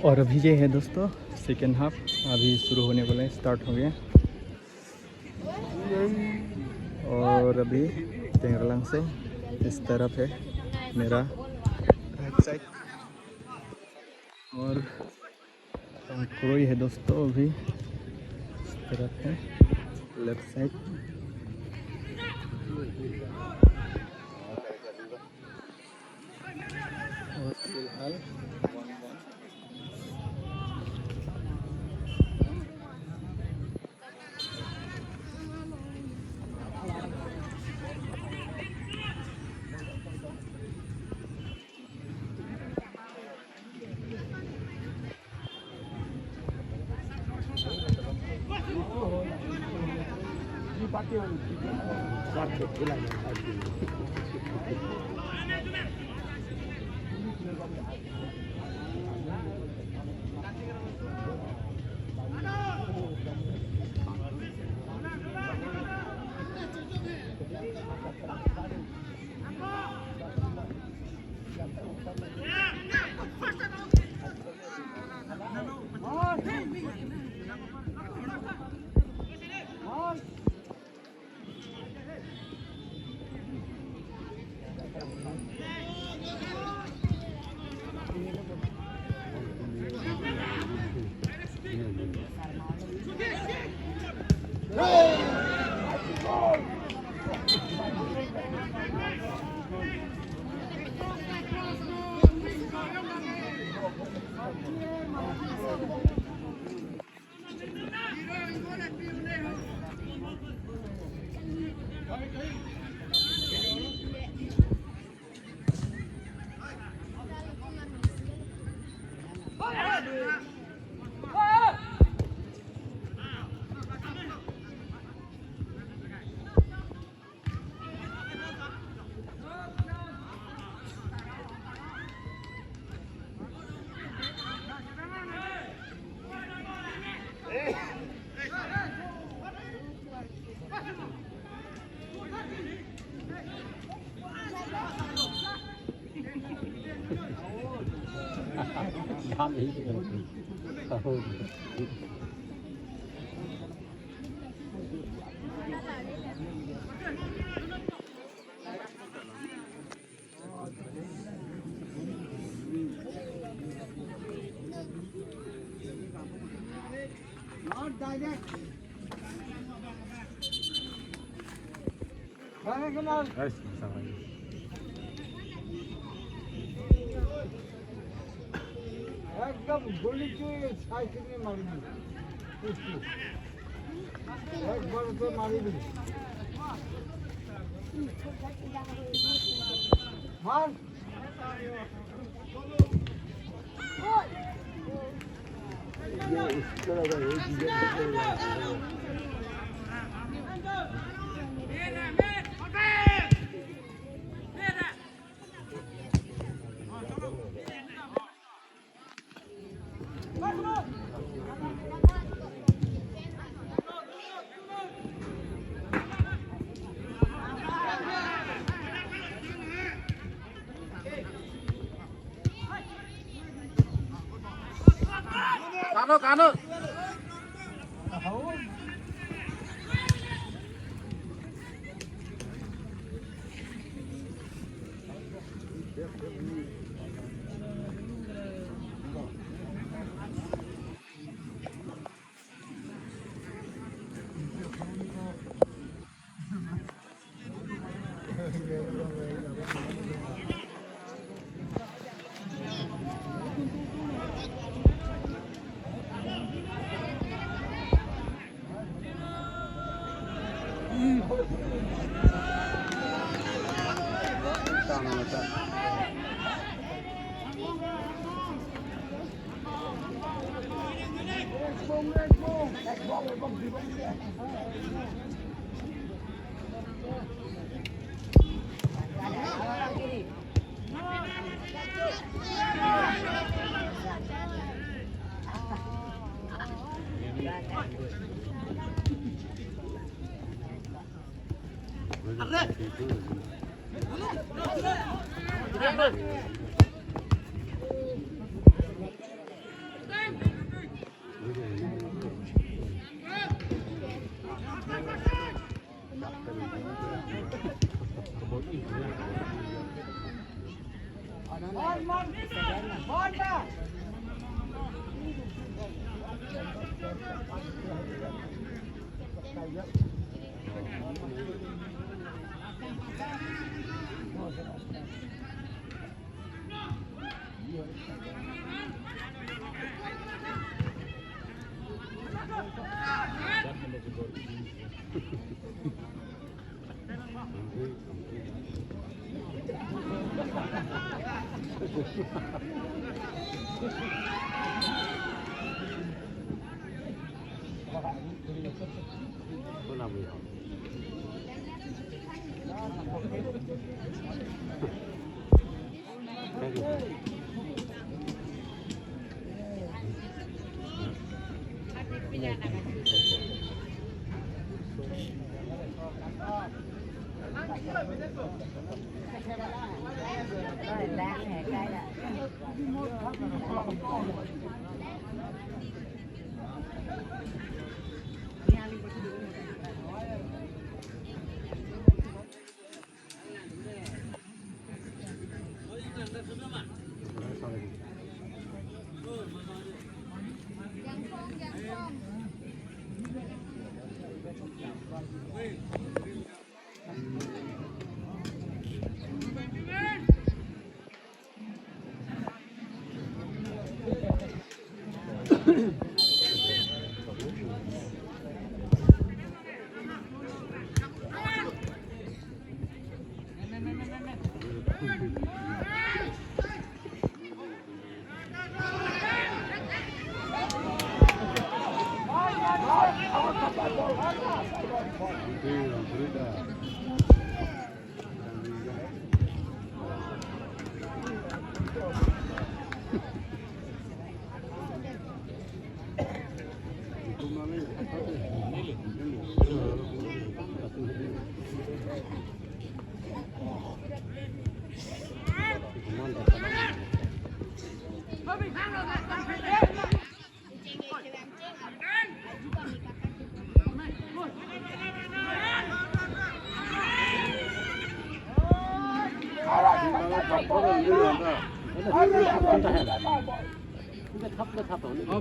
और अभी ये है दोस्तों सेकेंड हाफ अभी शुरू होने वाला है, स्टार्ट हो गया। और अभी टेंगरलंग से इस तरफ है मेरा राइट साइड और क्रोई है दोस्तों अभी इस तरफ है लेफ्ट साइड। और फिलहाल একদম গলি চুয়ে সাইকেলে মারিবি একবার তো মারিবি মার কানো কানো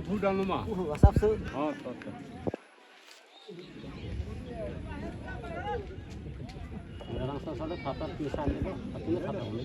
불 달는 마. 쌉스. Orang sosok papar pisan itu, artinya apa ini?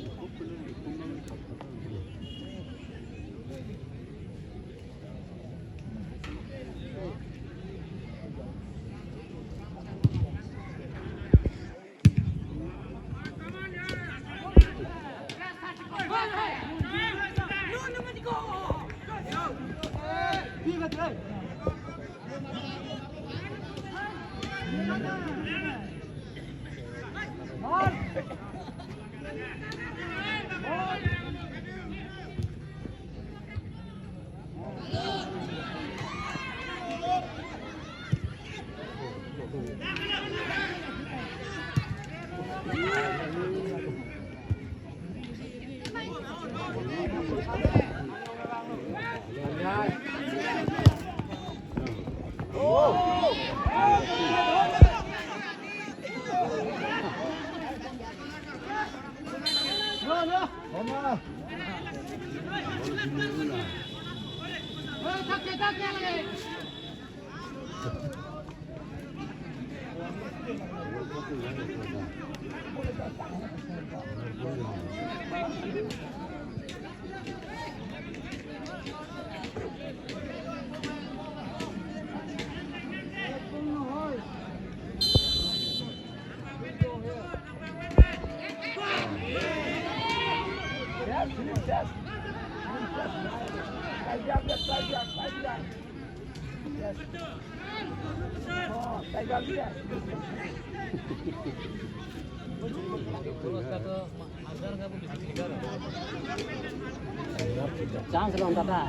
Chance long tata.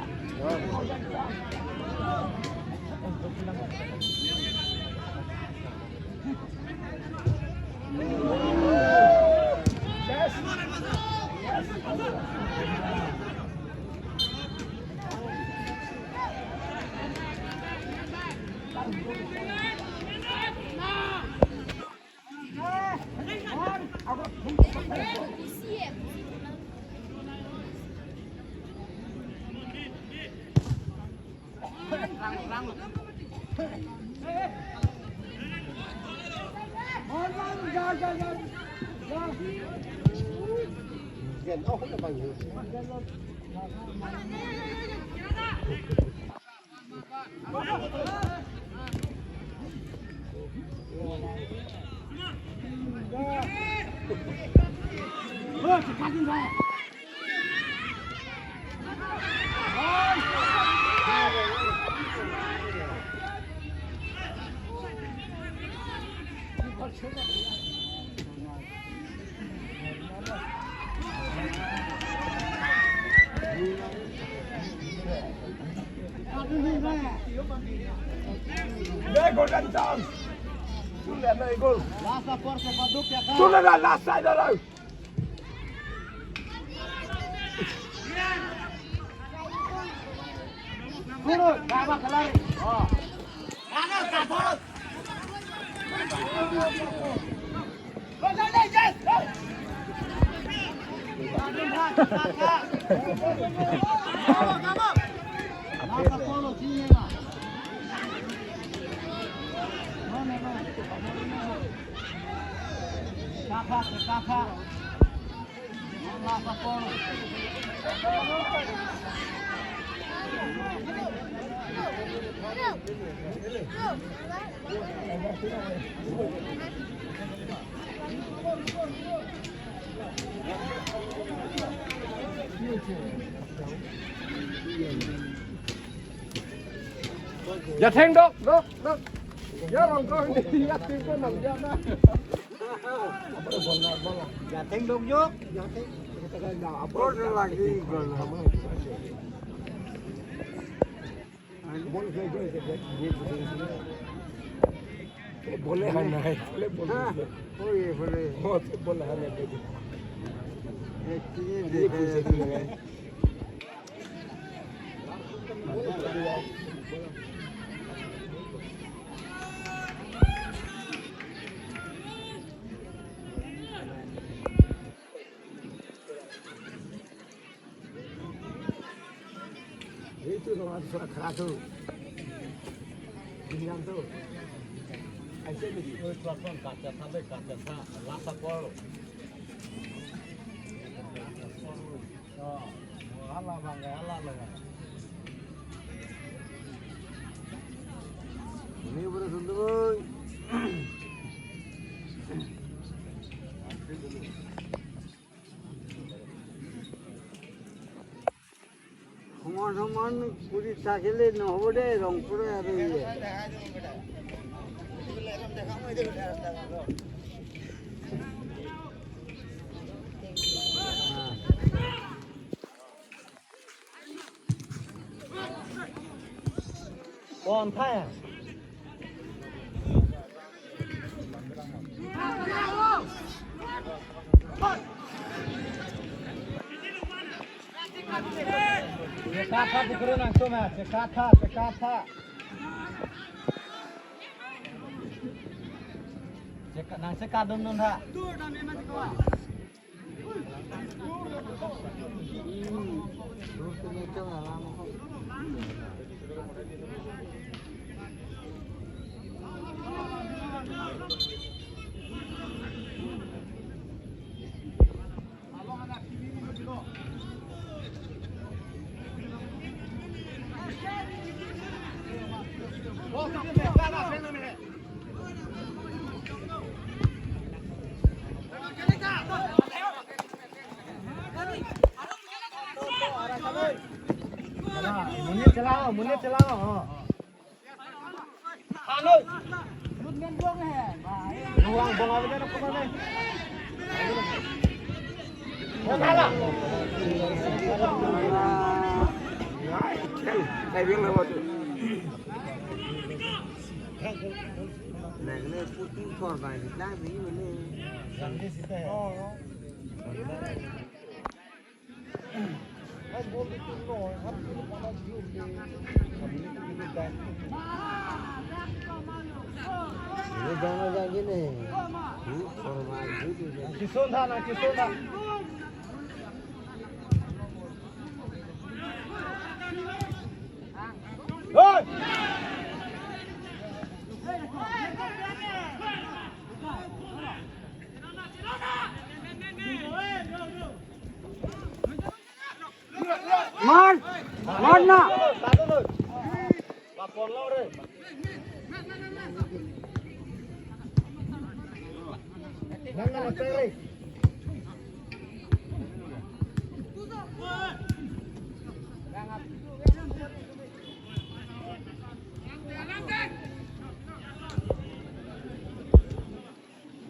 Gần ốc là bằng gì? Đây golden chance. Chú lên đây goal. Lasă forță, mă duc pe acasă. Chú lên đây last side rồi. Guru, bawa kelari. Oh. Lasă acolo, ține mă. Capa, capa. Lasă acolo. Dạ thanh đó. Dạ lòng con đi dạ tiếng con nằm dạ đó. Dạ thanh đông vô. Bố nó là gì rồi là बोले हैं नहीं बोले बोले बोले हैं नहीं एक चीज देखे itu orang suara keras tu, jangan tu. Asyik jadi. Oi, tuan kaca sampai kaca sa, lasa pol. Oh, Allah bangga, Allah bangga. Ini betul betul. সমান সমান পুরী থাকলে নহবরে রংপুরে আর Còn thay à? Cekata dikuru nang tu mah, cekata. Nang cekat dum ha. Tur dah memang kau. Tur tu ni tu alam kau. Munir celao. Halo. Lut men buang he. Buang apa dia nak kemana? Kalah. Kayak bilang lewat tu. Nang putih korban kita ni mana? Yang ni siapa? Oh. Mas bol itu no, हम लोग वाला जीव के हम लोग को मिलता है। ये जाना जाएंगे ने। korban itu. Kisun था ना किsun था। Oi! मारना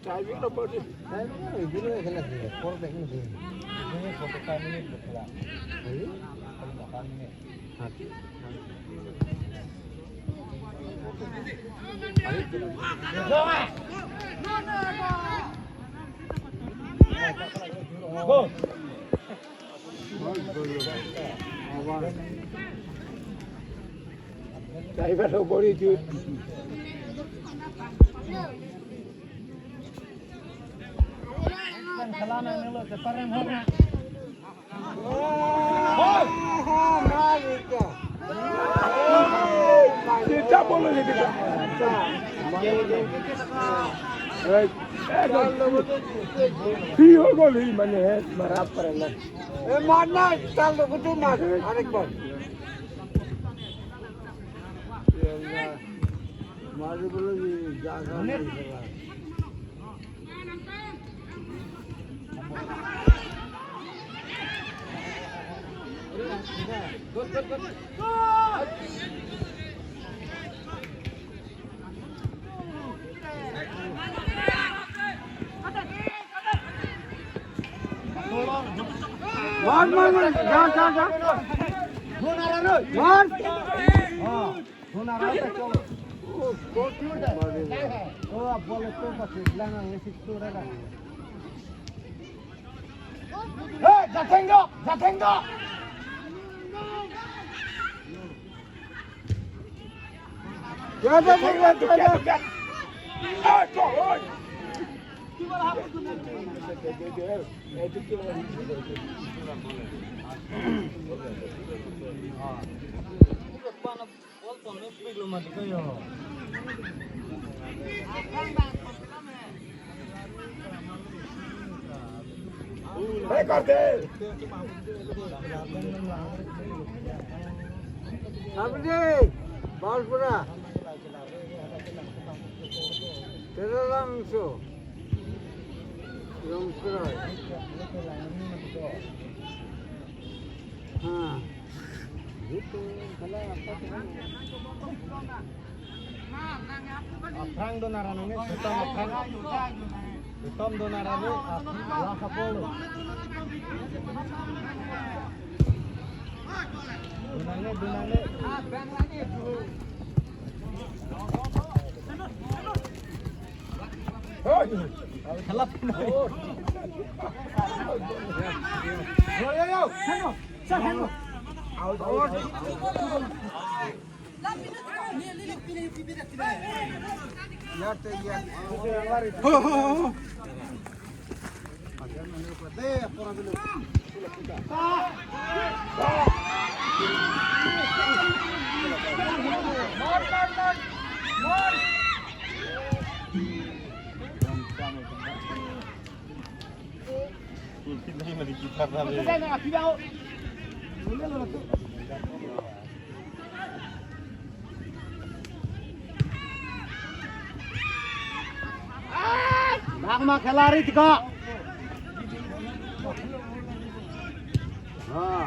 Driving no body. dulu खेला थी फोर देखने थी ini foto kami ini betul Driver no body dude. Kelana ini lo sekarang mana? Tidak boleh gitu. Pio gol ही मने है मरा पर ना ए मारना चल तो कुछ मार अनेक बार मारे बोलो जी जागा नहीं मार मार मार जा जा जा होना रहा मार हां होना रहा है चलो ओ कोट ओ अब बोले तो बस लाना है सिक्स रहेगा ए जातेंगे क्या जातेंगे क्या आ तो ओए करते बालपुरा तेरा लांसो Yongkroy. हाँ itu kalau apa sih Afrang donarane Betom donarane lah kapolo. Donane bang lagi dulu. Kelap. Yo. Sana. Out. Nama kelari tiga. Haa.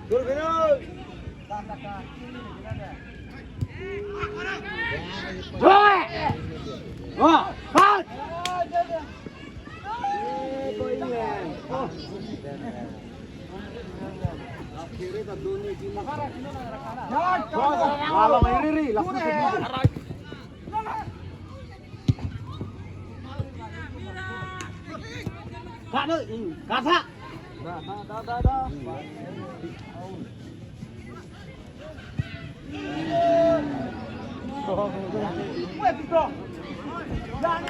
Turbino. Doi. Oh, halt. Kalau iri langsung Kak ơi, cắt hạ. Đó.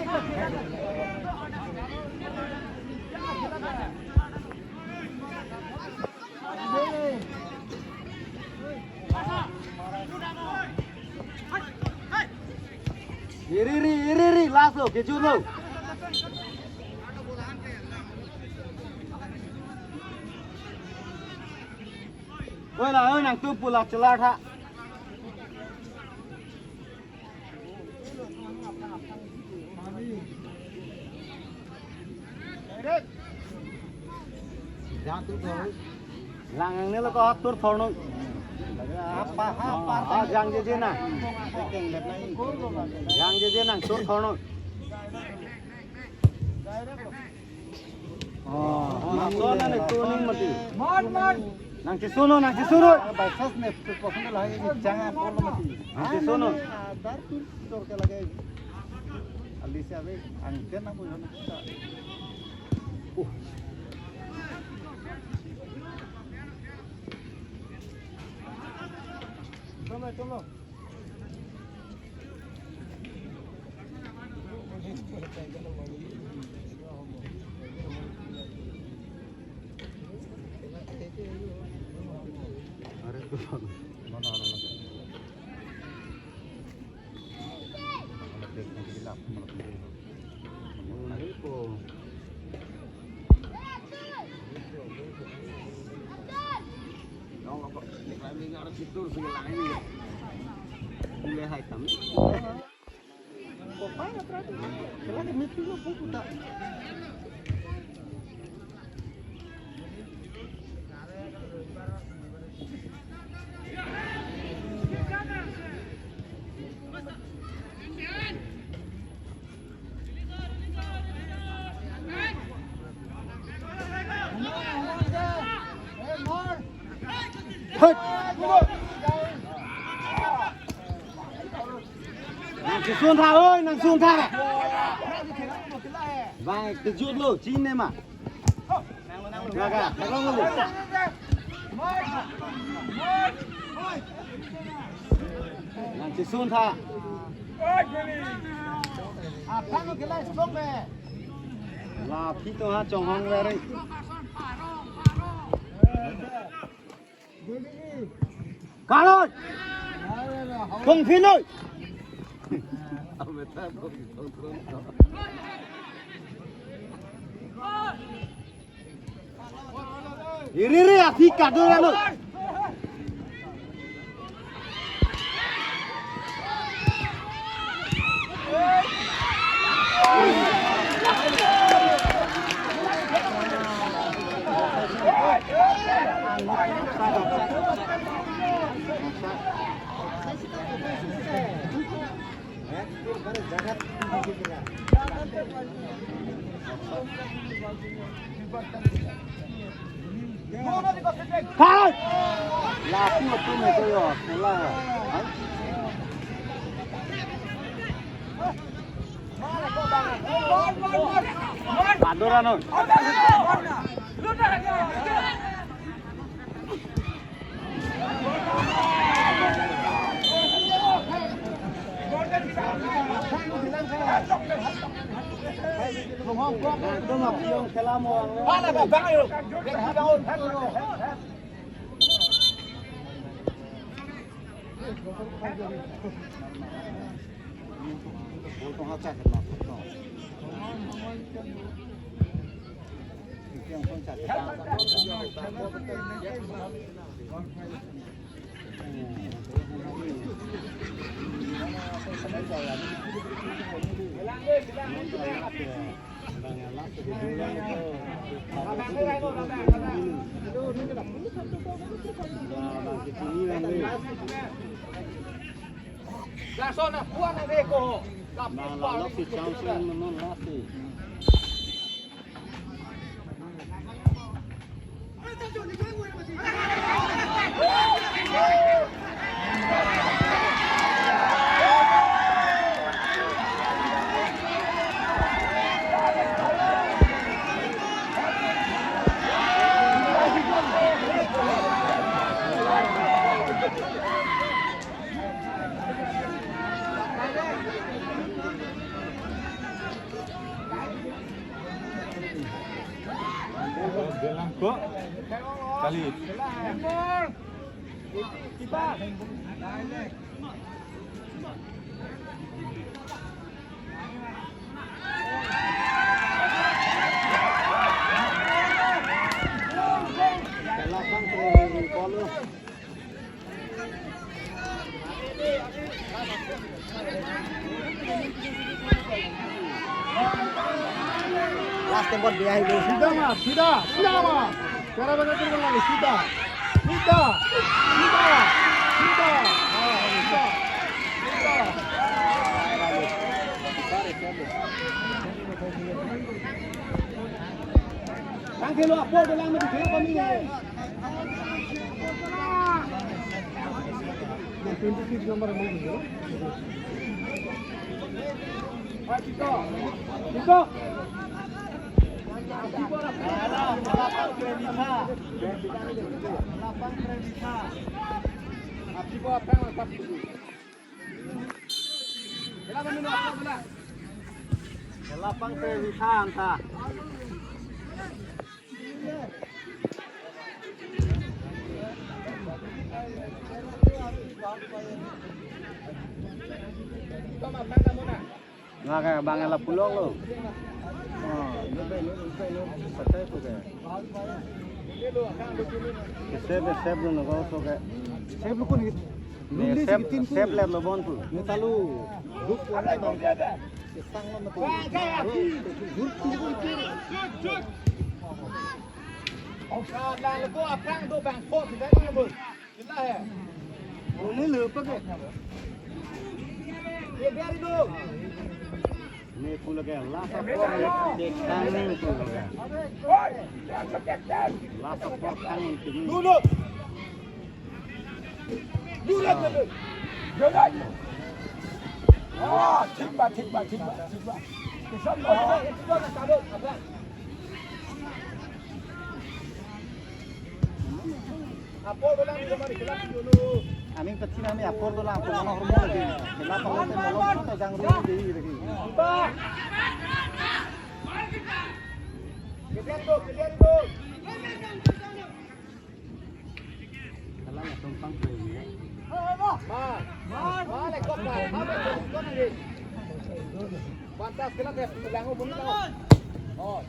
Iri, last lo, keju lo. Ôi là ơi nàng tu pula chela tha. Jangan tu thôi. Lang này là có tuốt phồng nó. Giang je na. Giang je nang tuốt phồng nó. Nang tu na tu ni mati. Nang ci suno. Baisas ne pokoknya lagi jangan polo mati. Nang ci suno. Dar tur ke lagi. Alisa be angke na po yun. Toma. Mulai hai tam. Kok banyak terakhir? Selain itu lo buku tak. Nàng xuống tha ơi, nàng xuống tha. Vài cái chuột lô chín em à. Gà, cái con luôn. Nàng chỉ xuống tha. À, thang nó cái lại xuống về. Là khi tôi hát trồng hoang về đây. Cả rồi. Không phiên ơi. Iri api kado ya lo. Thôi là khi mà tôi này tôi rồi là bạn đưa ra rồi tôi ngọc yêu cái la mồ là bà vắng rồi cái đâu tôi học chắc là la zona buona de co la pizza non la si kok kali kita tembak dia itu. Sudah mas, sudah mas. Cara bagaimana lagi? Sudah. Tangkil lu apa? Dalam itu kenapa ni? Yang 26 nomor ni. Kita. Lapang Trevisa anta. Nga kaya bangan la pulong lo. Patay ko kaya. Sep lo nago so kaya. Saya belum ni. Sep le lo bon tu. Ni talu. Duk kuat bang. Kesang lo mati. Ini lupa ke? Ni pula kaya lasa po dek tangin tu. Lasa po tangin tu. Duduk. Ah, timba. Apa bilang ni kemari kelak dulu. Aming kecil ami apor tu lah, apor mana hormon lagi. Kelap kalau tu molok tu jang rumah jadi lagi. Kejar tu. Kalau nak tumpang tu ni. Mana kau dah? Apa ni? Pantas kelak ke langu bunyi tau. Oh.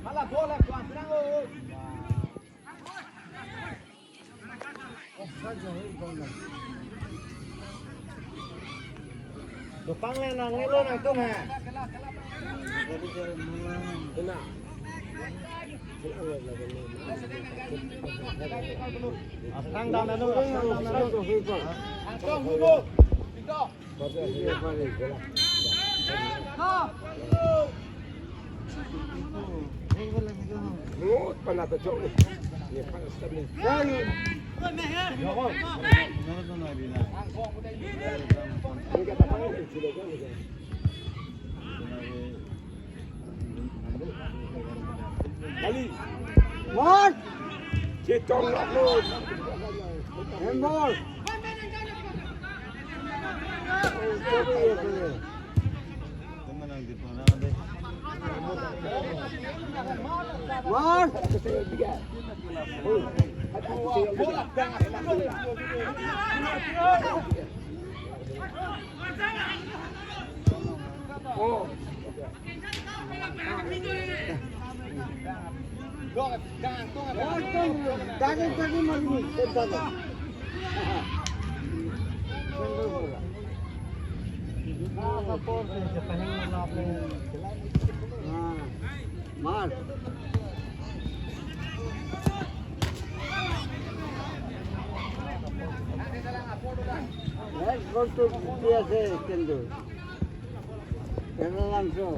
Malah bola tuan senang oh. Depan le nang ngelo nang tu ha. Benar. Asang dah lalu. Asang duduk. Kita. Ngut pala tu jauh ni. Ni panas sekali. Kali. Mon, Citong nak lu. handball. Mon, Bola oh. daging mali ni. Mar. Let's go to PSA Kendu. Kena langsung.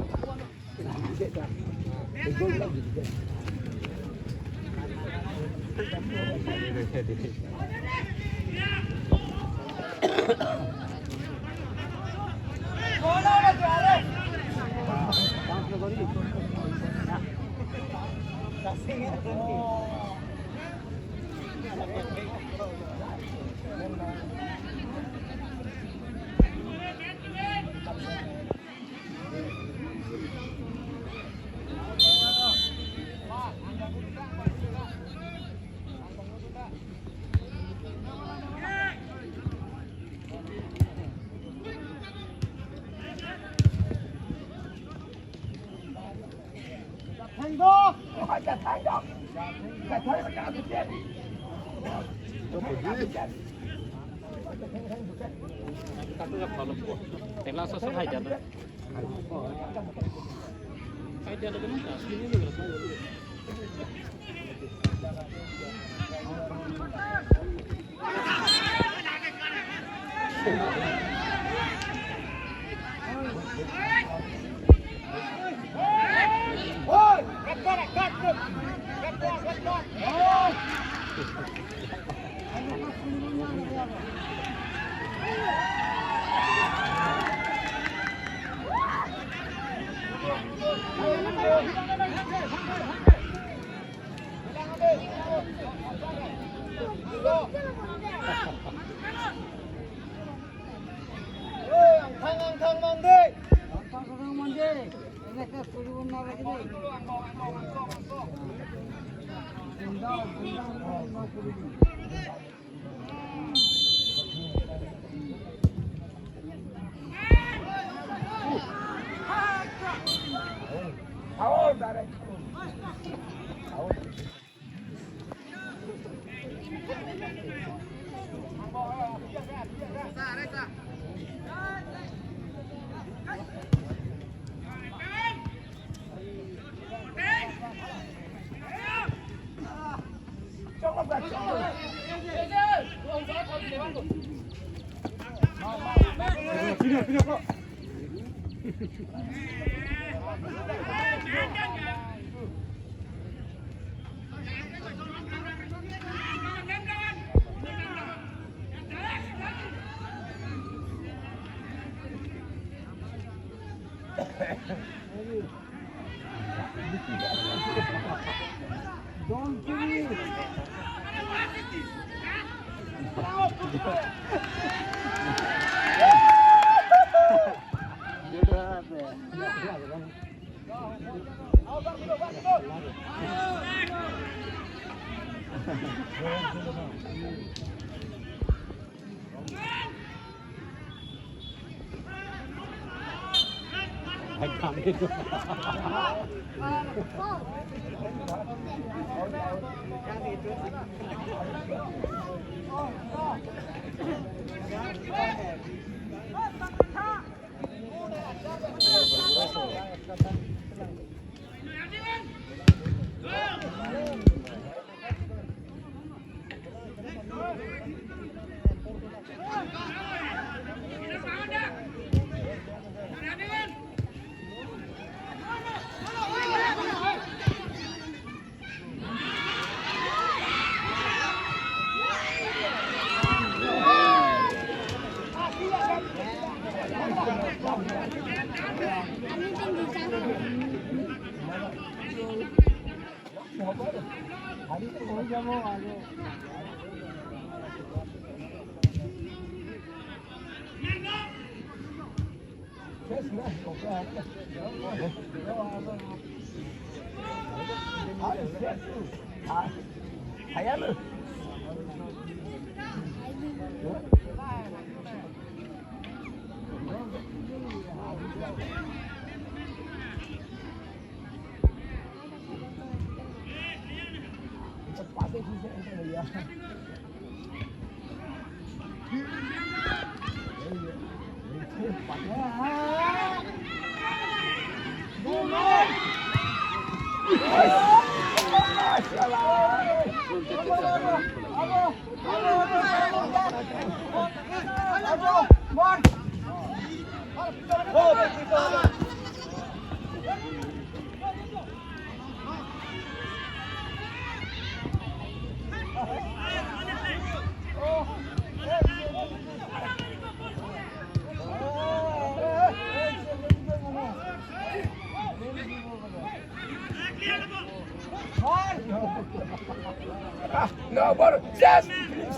No, but yes,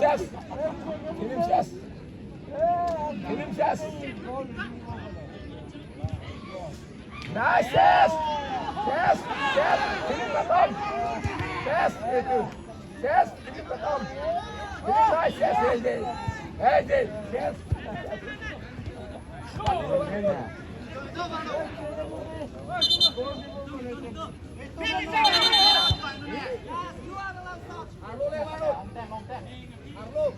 yes, yes, yes. Nice, yes, yes, yes. Yes, yes, nice, yes, yes, yes. ลูกเลยมาลูกลูก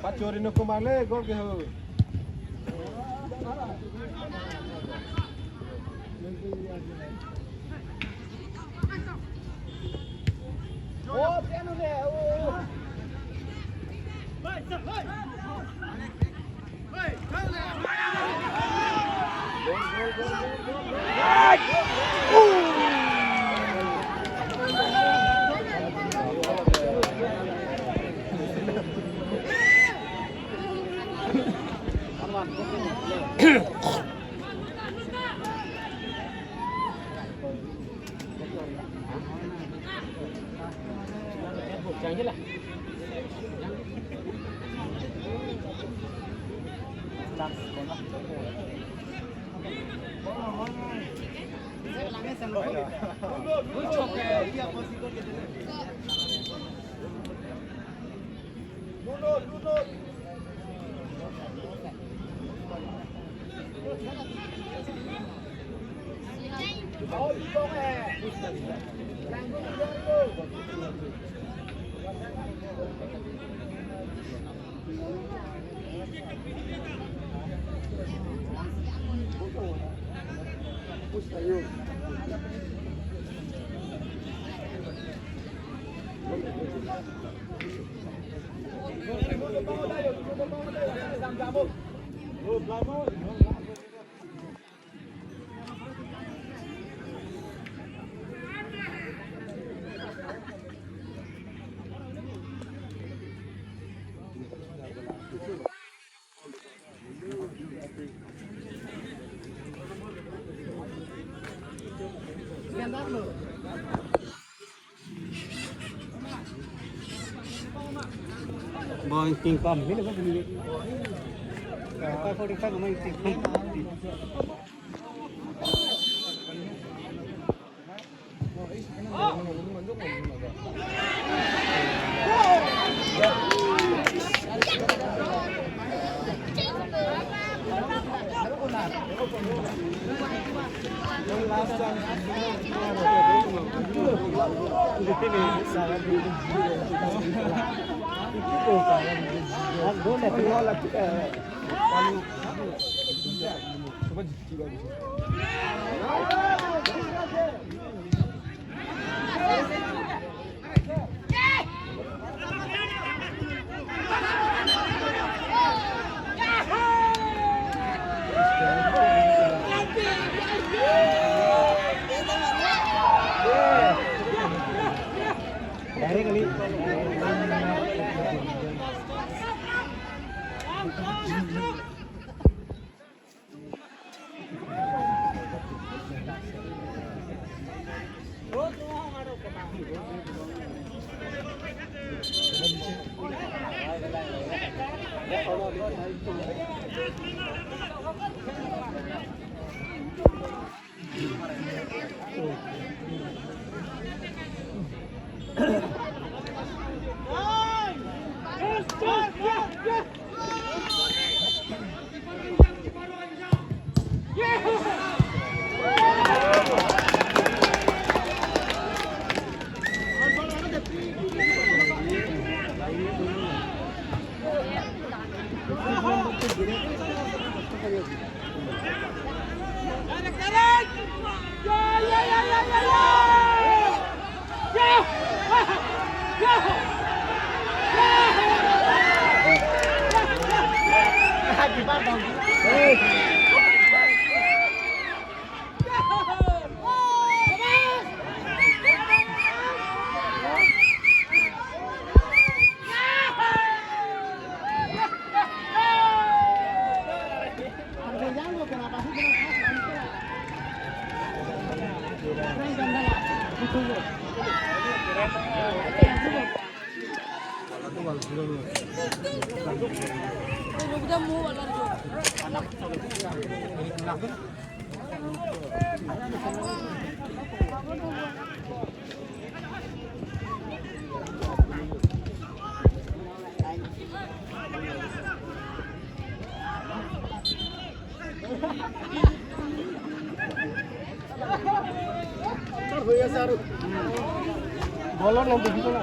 Pacuri no kumale gol ke ho. Oh, piano deh. Oh. Bang tingkam ini apa bunyi? Apa kita ngomong tingkam? Dari kali. বলো না দেখিছো না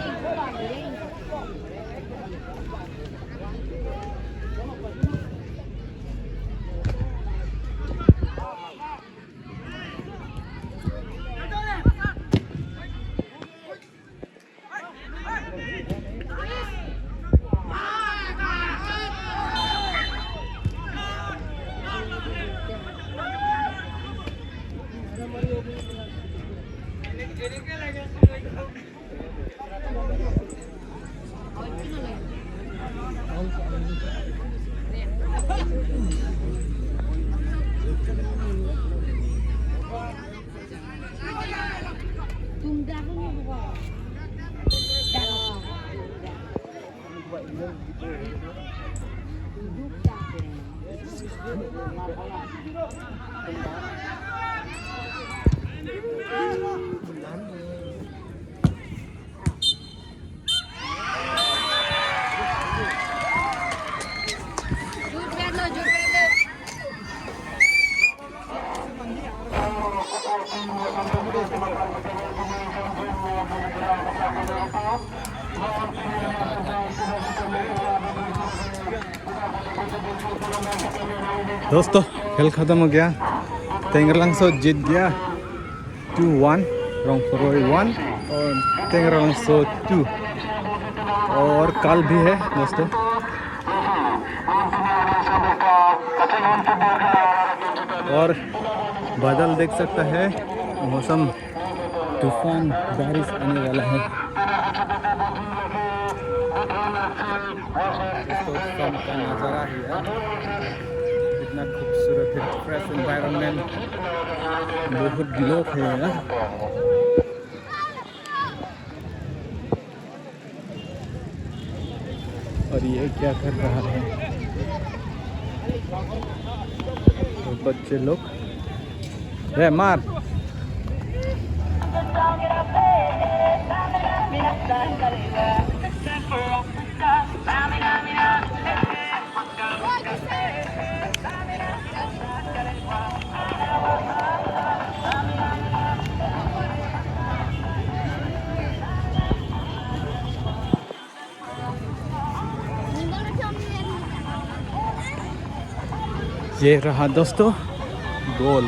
दोस्तों खेल खत्म हो गया। तेंगरलांगसो जीत गया 2-1, रोंगफरोई 1 और तेंगरलांगसो 2। और कल भी है दोस्तों। और बादल देख सकता है, मौसम तूफान बारिश आने वाला है। दोस्तों शाम का नज़ारा ही है, कितना खूबसूरत है, फ्रेश एनवायरनमेंट, बहुत लोग है यहाँ। और ये क्या कर रहा है, तो बच्चे लोग है मार। ये रहा दोस्तों गोल।